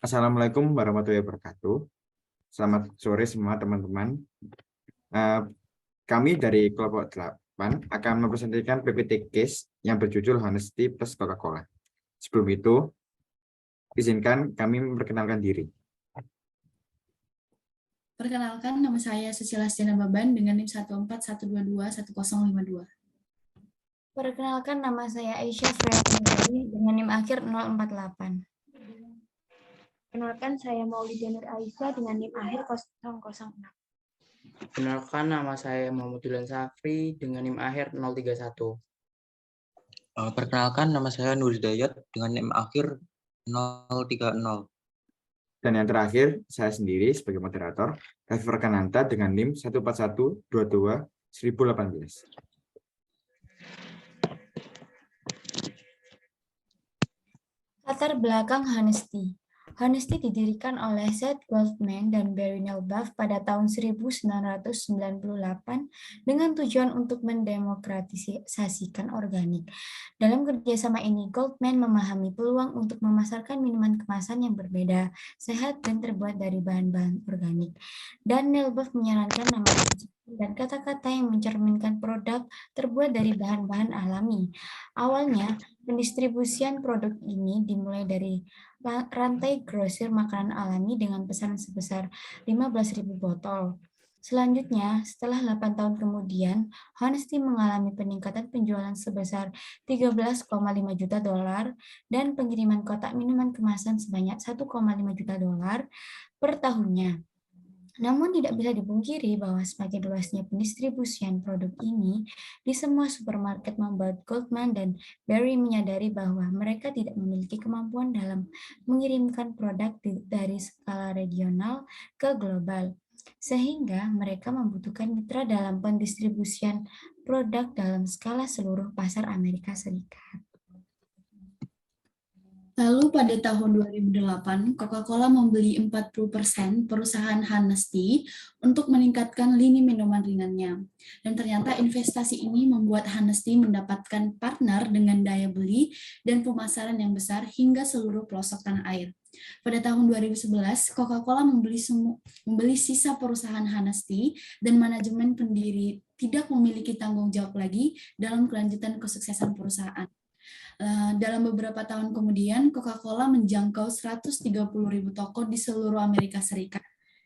Assalamualaikum warahmatullahi wabarakatuh. Selamat sore semua teman-teman. Eh, Kami dari kelompok 8 akan mempresentasikan PPT case yang berjudul Honesty plus Coca-Cola. Sebelum itu, izinkan kami memperkenalkan diri. Perkenalkan, nama saya Susila Stiana Baban dengan NIM 141221052. Perkenalkan, nama saya Aisyah Freya dengan NIM akhir 048. Perkenalkan, saya Maulida Nur Aisyah dengan NIM akhir 006. Perkenalkan, nama saya Muhammad Dulan Safri dengan NIM akhir 031. Perkenalkan, nama saya Nur Hidayat dengan NIM akhir 030. Dan yang terakhir, saya sendiri sebagai moderator, Raffi Perkananta dengan NIM 141221018. Latar belakang Honesty. Honesty didirikan oleh Seth Goldman dan Barry Nelbaugh pada tahun 1998 dengan tujuan untuk mendemokratisasikan organik. Dalam kerjasama ini, Goldman memahami peluang untuk memasarkan minuman kemasan yang berbeda, sehat, dan terbuat dari bahan-bahan organik. Dan Nelbaugh menyarankan nama dan kata-kata yang mencerminkan produk terbuat dari bahan-bahan alami. Awalnya, pendistribusian produk ini dimulai dari rantai grosir makanan alami dengan pesanan sebesar 15.000 botol. Selanjutnya, setelah 8 tahun kemudian, Honesty mengalami peningkatan penjualan sebesar 13,5 juta dolar dan pengiriman kotak minuman kemasan sebanyak 1,5 juta dolar per tahunnya. Namun tidak bisa dipungkiri bahwa semakin luasnya pendistribusian produk ini di semua supermarket membuat Goldman dan Barry menyadari bahwa mereka tidak memiliki kemampuan dalam mengirimkan produk dari skala regional ke global, sehingga mereka membutuhkan mitra dalam pendistribusian produk dalam skala seluruh pasar Amerika Serikat. Lalu pada tahun 2008, Coca-Cola membeli 40% perusahaan Honesty untuk meningkatkan lini minuman ringannya. Dan ternyata investasi ini membuat Honesty mendapatkan partner dengan daya beli dan pemasaran yang besar hingga seluruh pelosok tanah air. Pada tahun 2011, Coca-Cola membeli sisa perusahaan Honesty dan manajemen pendiri tidak memiliki tanggung jawab lagi dalam kelanjutan kesuksesan perusahaan. Dalam beberapa tahun kemudian, Coca-Cola menjangkau 130.000 toko di seluruh Amerika Serikat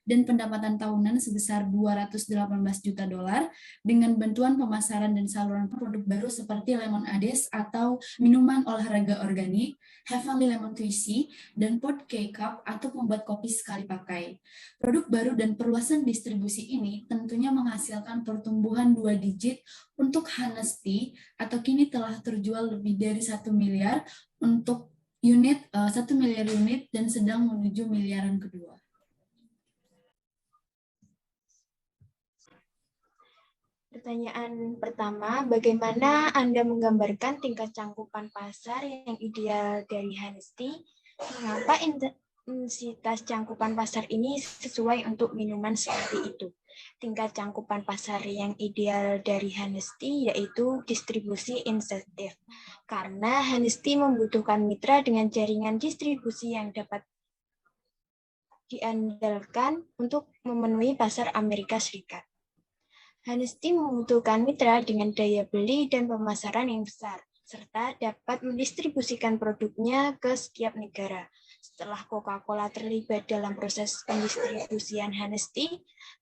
dan pendapatan tahunan sebesar 218 juta dolar dengan bantuan pemasaran dan saluran produk baru seperti Lemon Ades atau minuman olahraga organik, Heavenly Lemon Twisty, dan Pod K-Cup atau pembuat kopi sekali pakai. Produk baru dan perluasan distribusi ini tentunya menghasilkan pertumbuhan 2 digit untuk Honesty atau kini telah terjual lebih dari 1 miliar untuk 1 miliar unit dan sedang menuju miliaran kedua. Pertanyaan pertama, bagaimana Anda menggambarkan tingkat cangkupan pasar yang ideal dari Honesty? Mengapa intensitas cangkupan pasar ini sesuai untuk minuman seperti itu? Tingkat cangkupan pasar yang ideal dari Honesty yaitu distribusi insentif. Karena Honesty membutuhkan mitra dengan jaringan distribusi yang dapat diandalkan untuk memenuhi pasar Amerika Serikat. Honesty membutuhkan mitra dengan daya beli dan pemasaran yang besar, serta dapat mendistribusikan produknya ke setiap negara. Setelah Coca-Cola terlibat dalam proses pendistribusian Honesty,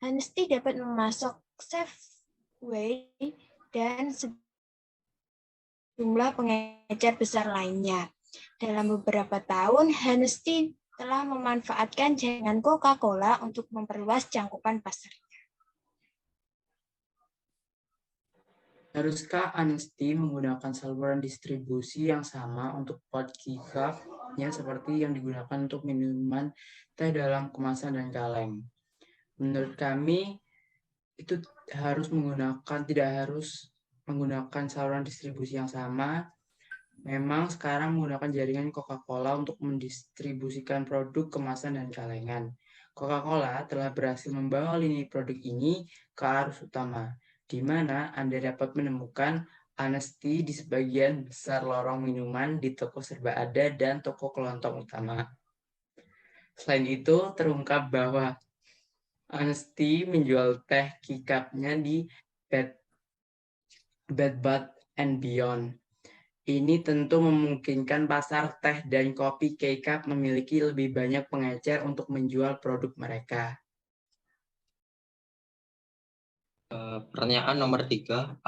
Honesty dapat memasok Safeway dan sejumlah pengecer besar lainnya. Dalam beberapa tahun, Honesty telah memanfaatkan jaringan Coca-Cola untuk memperluas cangkupan pasar. Haruskah Honesty menggunakan saluran distribusi yang sama untuk Pod K-Cup-nya seperti yang digunakan untuk minuman teh dalam kemasan dan kaleng? Menurut kami, itu tidak harus menggunakan saluran distribusi yang sama. Memang sekarang menggunakan jaringan Coca-Cola untuk mendistribusikan produk kemasan dan kalengan. Coca-Cola telah berhasil membawa lini produk ini ke arus utama, di mana Anda dapat menemukan Honesty di sebagian besar lorong minuman di toko serba ada dan toko kelontong utama. Selain itu, terungkap bahwa Honesty menjual teh kikapnya di Bed Bath and Beyond. Ini tentu memungkinkan pasar teh dan kopi K-Cup memiliki lebih banyak pengecer untuk menjual produk mereka. Pertanyaan nomor 3,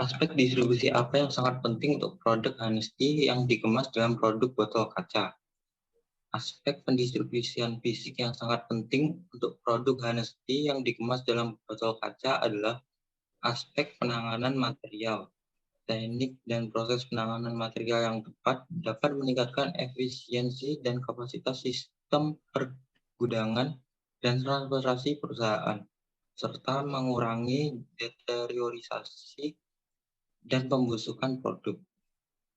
aspek distribusi apa yang sangat penting untuk produk Honesty yang dikemas dalam produk botol kaca? Aspek pendistribusian fisik yang sangat penting untuk produk Honesty yang dikemas dalam botol kaca adalah aspek penanganan material. Teknik dan proses penanganan material yang tepat dapat meningkatkan efisiensi dan kapasitas sistem pergudangan dan transportasi perusahaan, serta mengurangi deteriorasi dan pembusukan produk.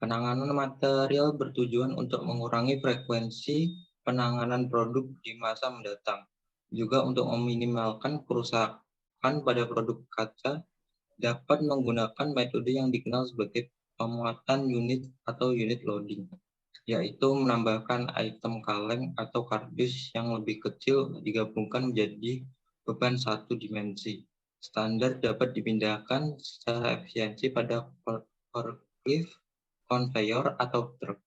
Penanganan material bertujuan untuk mengurangi frekuensi penanganan produk di masa mendatang, juga untuk meminimalkan kerusakan pada produk kaca. Dapat menggunakan metode yang dikenal sebagai pemuatan unit atau unit loading, yaitu menambahkan item kaleng atau kardus yang lebih kecil digabungkan menjadi beban satu dimensi. Standar dapat dipindahkan secara efisiensi pada forklift, conveyor, atau truk.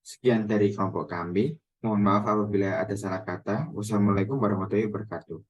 Sekian dari kelompok kami. Mohon maaf apabila ada salah kata. Wassalamualaikum warahmatullahi wabarakatuh.